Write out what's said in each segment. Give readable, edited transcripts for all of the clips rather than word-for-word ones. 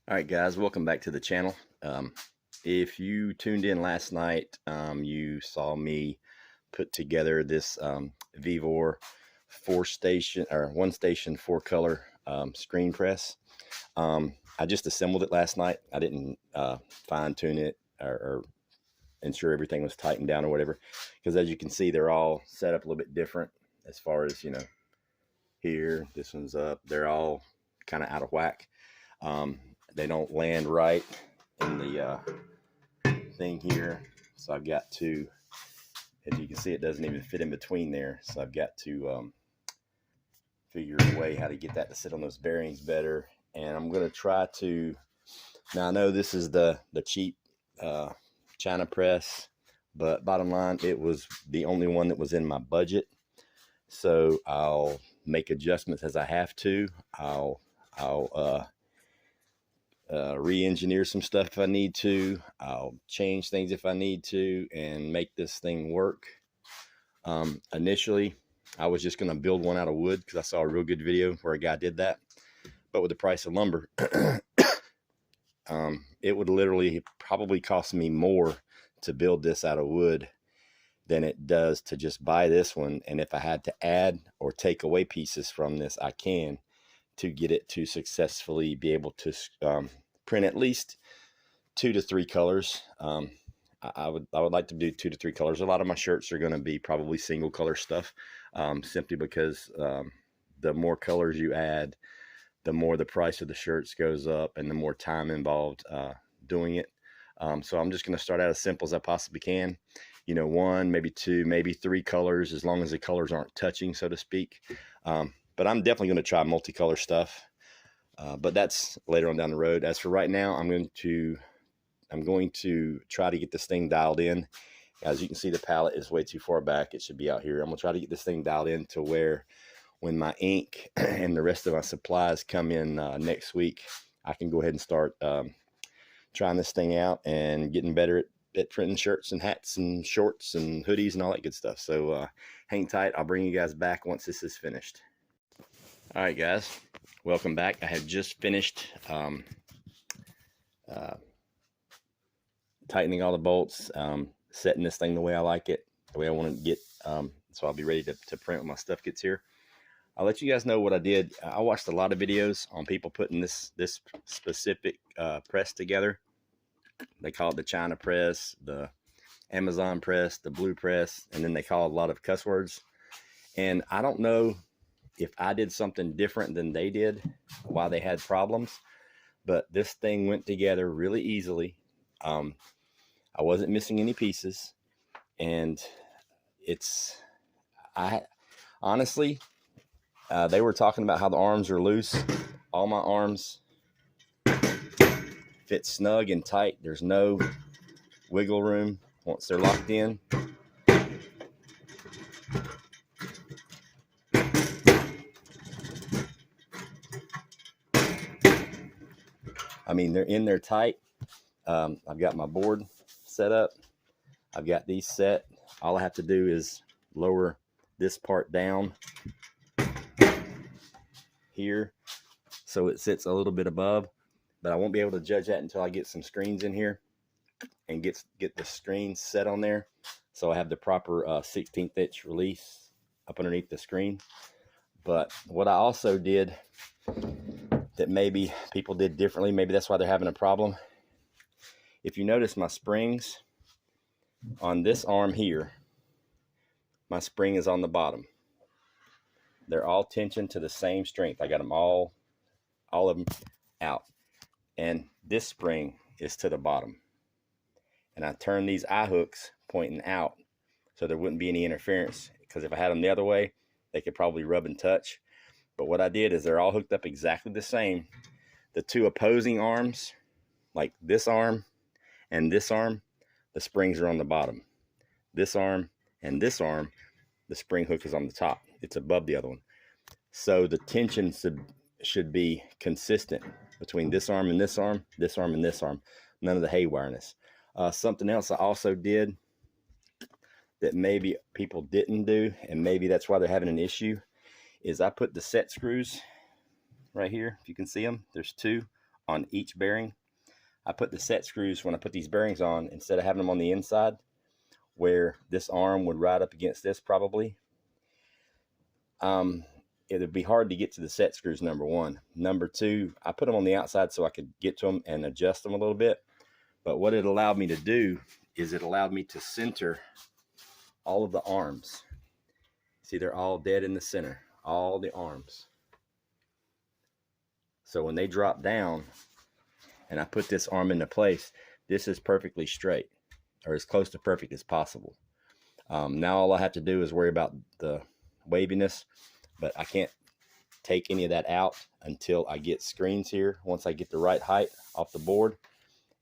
All right, guys, welcome back to the channel. If you tuned in last night, you saw me put together this Vevor one station, four color screen press. I just assembled it last night. I didn't fine tune it or ensure everything was tightened down or whatever, because as you can see, they're all set up a little bit different as far as, here, this one's up. They're all kind of out of whack. They don't land right in the thing here, so I've got to, as you can see, it doesn't even fit in between there, so I've got to figure a way how to get that to sit on those bearings better. And I'm going to try to, now I know this is the cheap China press, but bottom line, it was the only one that was in my budget, so I'll make adjustments as I have to. I'll re-engineer some stuff if I need to. I'll change things if I need to and make this thing work. Initially, I was just going to build one out of wood because I saw a real good video where a guy did that. But with the price of lumber, it would literally probably cost me more to build this out of wood than it does to just buy this one. And if I had to add or take away pieces from this, I can, to get it to successfully be able to print at least 2 to 3 colors. I would like to do 2 to 3 colors. A lot of my shirts are going to be probably single color stuff, simply because the more colors you add, the more the price of the shirts goes up and the more time involved doing it. So I'm just going to start out as simple as I possibly can. 1, maybe 2, maybe 3 colors, as long as the colors aren't touching, so to speak. But I'm definitely going to try multicolor stuff. But that's later on down the road. As for right now, I'm going to try to get this thing dialed in. As you can see, the pallet is way too far back. It should be out here. I'm going to try to get this thing dialed in to where when my ink and the rest of my supplies come in next week, I can go ahead and start trying this thing out and getting better at printing shirts and hats and shorts and hoodies and all that good stuff. So hang tight. I'll bring you guys back once this is finished. All right, guys, welcome back. I have just finished tightening all the bolts, setting this thing the way I like it, the way I want to get, so I'll be ready to print when my stuff gets here. I'll let you guys know what I did. I watched a lot of videos on people putting this specific press together. They call it the China press, the Amazon press, the blue press, and then they call it a lot of cuss words. And I don't know if I did something different than they did, why they had problems, but this thing went together really easily. I wasn't missing any pieces, and I honestly, they were talking about how the arms are loose. All my arms fit snug and tight. There's no wiggle room once they're locked in. I mean, they're in there tight. I've got my board set up. I've got these set. All I have to do is lower this part down here so it sits a little bit above, but I won't be able to judge that until I get some screens in here and get the screen set on there, so I have the proper 16th inch release up underneath the screen. But what I also did that maybe people did differently, maybe that's why they're having a problem. If you notice my springs on this arm here, my spring is on the bottom. They're all tensioned to the same strength. I got them all of them out. And this spring is to the bottom. And I turned these eye hooks pointing out so there wouldn't be any interference, because if I had them the other way, they could probably rub and touch. But what I did is they're all hooked up exactly the same. The two opposing arms, like this arm and this arm, the springs are on the bottom. This arm and this arm, the spring hook is on the top. It's above the other one. So the tension should be consistent between this arm and this arm, this arm and this arm. None of the haywireness. Something else I also did that maybe people didn't do, and maybe that's why they're having an issue, is I put the set screws right here. If you can see them, there's 2 on each bearing. I put the set screws, when I put these bearings on, instead of having them on the inside where this arm would ride up against this probably, it would be hard to get to the set screws, number one. Number two, I put them on the outside so I could get to them and adjust them a little bit. But what it allowed me to do is it allowed me to center all of the arms. See, they're all dead in the center, all the arms. So when they drop down and I put this arm into place, this is perfectly straight, or as close to perfect as possible. Now all I have to do is worry about the waviness, but I can't take any of that out until I get screens here. Once I get the right height off the board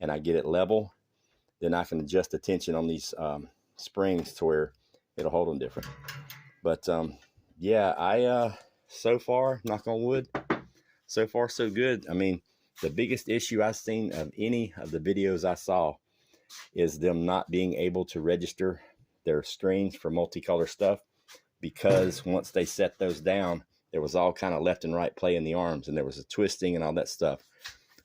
and I get it level, then I can adjust the tension on these springs to where it'll hold them different. But yeah, so far, knock on wood, so far so good. I mean, the biggest issue I've seen of any of the videos I saw is them not being able to register their screens for multicolor stuff, because once they set those down, there was all kind of left and right play in the arms, and there was a twisting and all that stuff.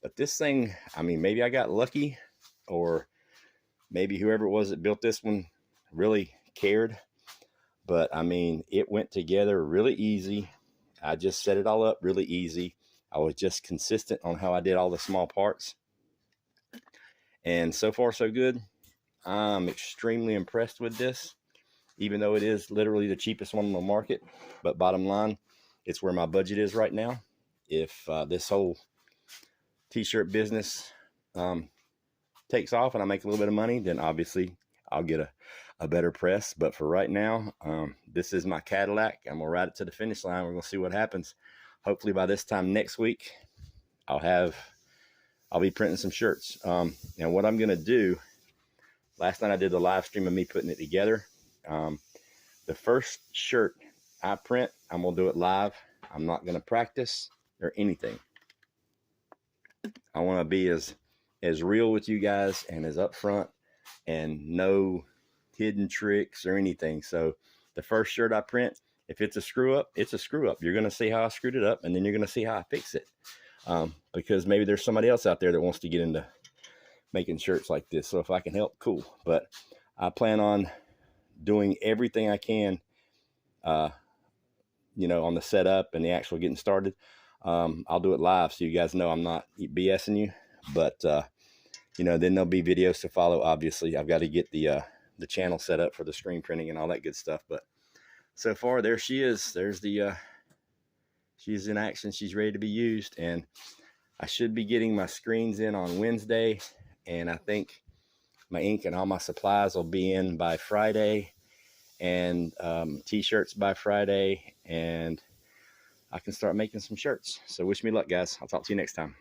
But this thing, I mean, maybe I got lucky, or maybe whoever it was that built this one really cared. But I mean, it went together really easy. I just set it all up really easy. I was just consistent on how I did all the small parts. And so far, so good. I'm extremely impressed with this, even though it is literally the cheapest one on the market. But bottom line, it's where my budget is right now. If this whole t-shirt business takes off and I make a little bit of money, then obviously I'll get a better press. But for right now, this is my Cadillac. I'm gonna ride it to the finish line. We're gonna see what happens. Hopefully by this time next week, I'll be printing some shirts. And what I'm gonna do, last night I did the live stream of me putting it together. The first shirt I print, I'm gonna do it live. I'm not gonna practice or anything. I want to be as real with you guys and as upfront, and no hidden tricks or anything. So the first shirt I print, if it's a screw up, it's a screw up. You're going to see how I screwed it up, and then you're going to see how I fix it. Because maybe there's somebody else out there that wants to get into making shirts like this. So if I can help, cool. But I plan on doing everything I can, you know, on the setup and the actual getting started. I'll do it live so you guys know I'm not BSing you. But, you know, then there'll be videos to follow. Obviously, I've got to get the channel set up for the screen printing and all that good stuff. But so far, there she is. There's she's in action. She's ready to be used. And I should be getting my screens in on Wednesday. And I think my ink and all my supplies will be in by Friday. And t-shirts by Friday. And I can start making some shirts. So wish me luck, guys. I'll talk to you next time.